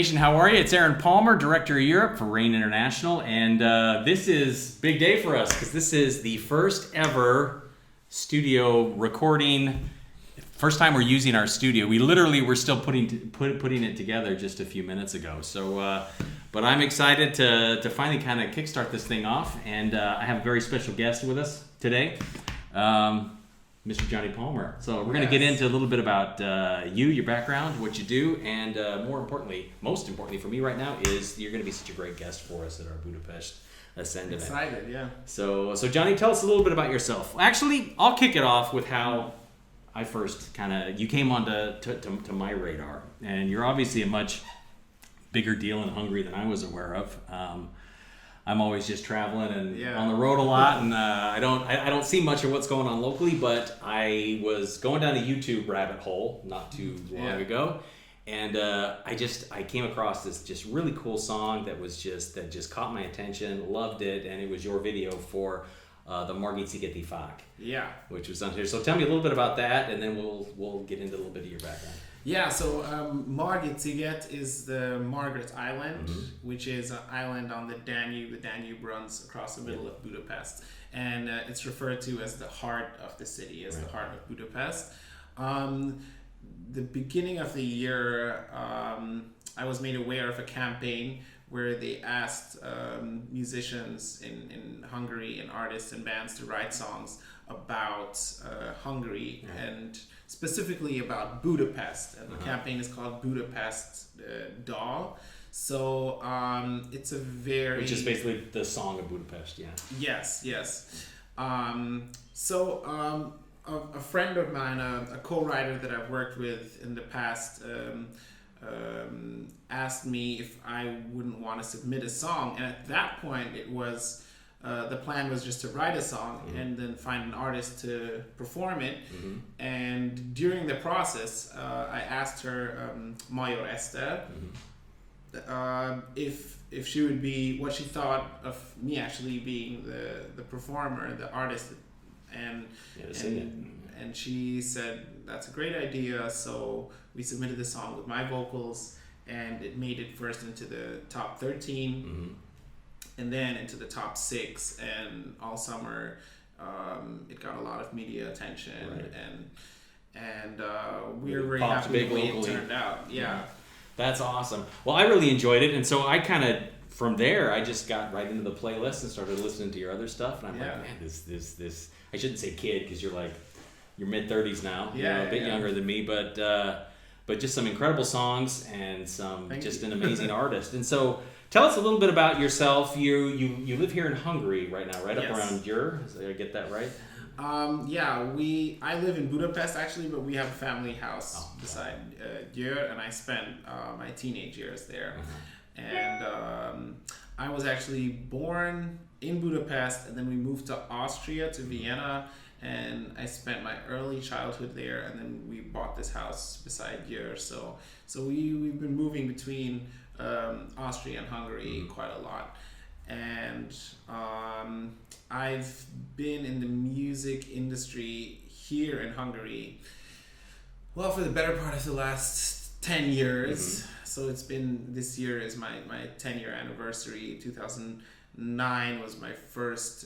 Nation, how are you? It's Aaron Palmer, Director of Europe for Rain International, and this is a big day for us because this is the first ever studio recording. First time we're using our studio. We literally were still putting it together just a few minutes ago. So, but I'm excited to finally kind of kickstart this thing off, and I have a very special guest with us today. Mr. Johnny Palmer. So we're going to get into a little bit about you, your background, what you do, and most importantly for me right now is you're going to be such a great guest for us at our Budapest Ascend event. Excited, yeah. So Johnny, tell us a little bit about yourself. Actually, I'll kick it off with how I first you came onto to my radar, and you're obviously a much bigger deal in Hungary than I was aware of. I'm always just traveling and on the road a lot, and I don't see much of what's going on locally. But I was going down a YouTube rabbit hole not too long ago, and I came across this just really cool song that just caught my attention, loved it, and it was your video for the Margit Szigeti Fák, which was on here. So tell me a little bit about that, and then we'll get into a little bit of your background. Yeah, so Margit Sziget is the Margaret Island, which is an island on the Danube. The Danube runs across the middle of Budapest, and it's referred to as the heart of the city, as the heart of Budapest. The beginning of the year, I was made aware of a campaign where they asked musicians in Hungary and artists and bands to write songs about Hungary and specifically about Budapest, and the campaign is called Budapest Dal. So it's a which is basically the song of Budapest, Yes. A friend of mine, a co-writer that I've worked with in the past, asked me if I wouldn't want to submit a song, and at that point it was the plan was just to write a song and then find an artist to perform it. And during the process, I asked her, Major Esther, if she would be, what she thought of me actually being the performer, the artist, and she said that's a great idea. So we submitted the song with my vocals, and it made it first into the top 13. And then into the top 6, and all summer it got a lot of media attention, and we were very happy with the way it turned out. That's awesome. Well, I really enjoyed it, and so I kind of from there I just got right into the playlist and started listening to your other stuff, and I'm like, man, this I shouldn't say kid because you're like you're mid-30s now, a bit younger than me, but just some incredible songs and an amazing artist. And so tell us a little bit about yourself. You live here in Hungary right now, right? Up around Győr. Did I get that right? I live in Budapest actually, but we have a family house beside Győr, and I spent my teenage years there. And I was actually born in Budapest, and then we moved to Austria, to Vienna, and I spent my early childhood there, and then we bought this house beside Győr. So we've been moving between Austria and Hungary quite a lot, and I've been in the music industry here in Hungary for the better part of the last 10 years. So it's been, this year is my 10-year anniversary. 2009 was my first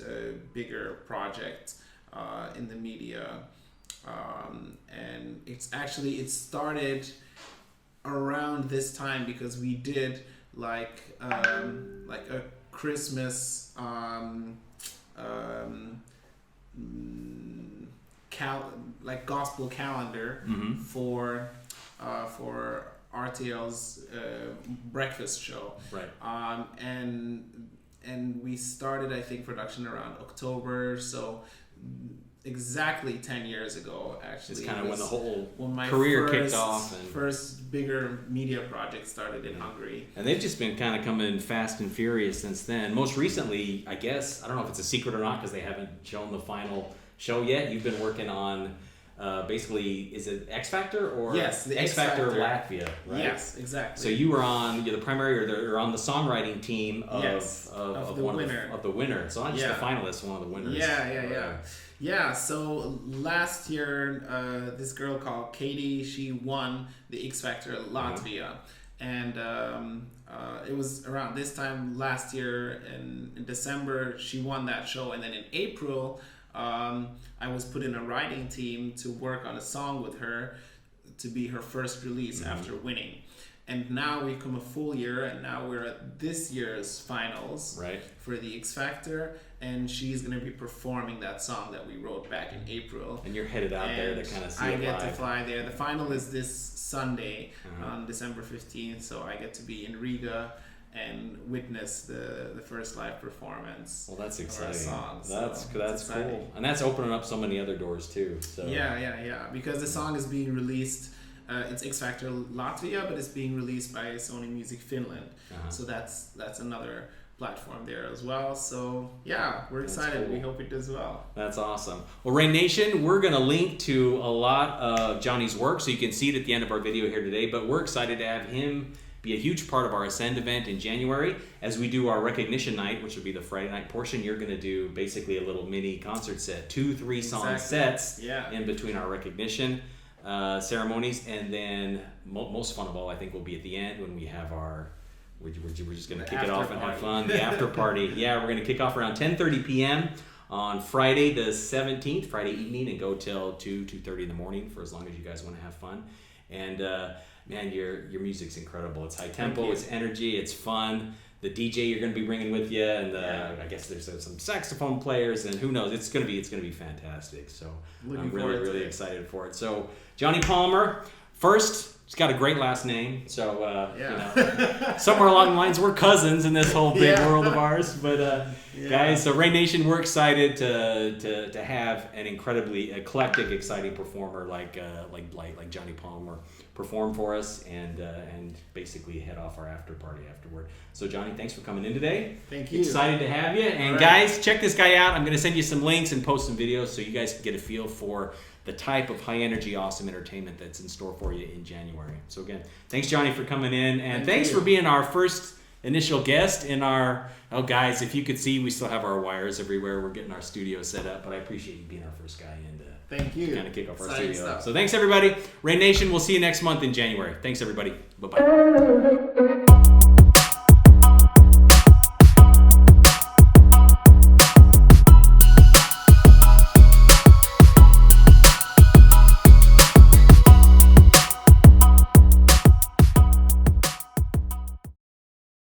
bigger project in the media, and it started around this time because we did like a Christmas gospel calendar for RTL's breakfast show, and we started, I think, production around October, so exactly 10 years ago, actually. It's kind of when the whole career kicked off. And first bigger media project started in Hungary. And they've just been kind of coming fast and furious since then. Most recently, I guess, I don't know if it's a secret or not because they haven't shown the final show yet. You've been working on basically, is it X Factor or the X Factor Latvia, right? Yes, exactly. So you're the primary, or you're on the songwriting team of the winner. So not just the finalist, one of the winners. Yeah, so last year, this girl called Katie, she won the X Factor Latvia. And it was around this time last year in December she won that show, and then in April I was put in a writing team to work on a song with her to be her first release after winning. And now we've come a full year, and now we're at this year's finals for the X Factor, and she's going to be performing that song that we wrote back in April. And you're headed out there to kind of see it I get live. to fly there. The final is this Sunday on December 15th, so I get to be in Riga and witness the first live performance. Well, that's exciting. Song, that's exciting. cool, and that's opening up so many other doors too. So yeah. Because the song is being released. It's X Factor Latvia, but it's being released by Sony Music Finland. So that's another platform there as well. So yeah, we're excited. Cool. We hope it does well. That's awesome. Well, Rain Nation, we're going to link to a lot of Johnny's work, so you can see it at the end of our video here today. But we're excited to have him be a huge part of our Ascend event in January as we do our recognition night, which will be the Friday night portion. You're going to do basically a little mini concert set, 2-3 song sets in between our recognition ceremonies, and then most fun of all, I think, will be at the end when we have our we're just going to kick it off and have fun, the after party. We're going to kick off around 10:30 p.m. on Friday the 17th, Friday evening, and go till 2:30 in the morning for as long as you guys want to have fun. And man, your music's incredible. It's high tempo, it's energy, it's fun. The DJ you're going to be bringing with you, and I guess there's some saxophone players, and who knows? It's going to be fantastic. So I'm really excited for it. So Johnny Palmer, first, he's got a great last name. So you know, somewhere along the lines we're cousins in this whole big world of ours. But guys, so Rain Nation, we're excited to have an incredibly eclectic, exciting performer like Johnny Palmer perform for us and basically head off our after party afterward. So Johnny, thanks for coming in today. Thank you. Excited to have you. And guys, check this guy out. I'm going to send you some links and post some videos so you guys can get a feel for the type of high energy, awesome entertainment that's in store for you in January. So again, thanks Johnny for coming in, and thanks for being our first initial guest in our, guys, if you could see, we still have our wires everywhere. We're getting our studio set up, but I appreciate you being our first guy in to kind of kick off our studio. Stuff. So thanks everybody. Rain Nation, we'll see you next month in January. Thanks everybody. Bye-bye.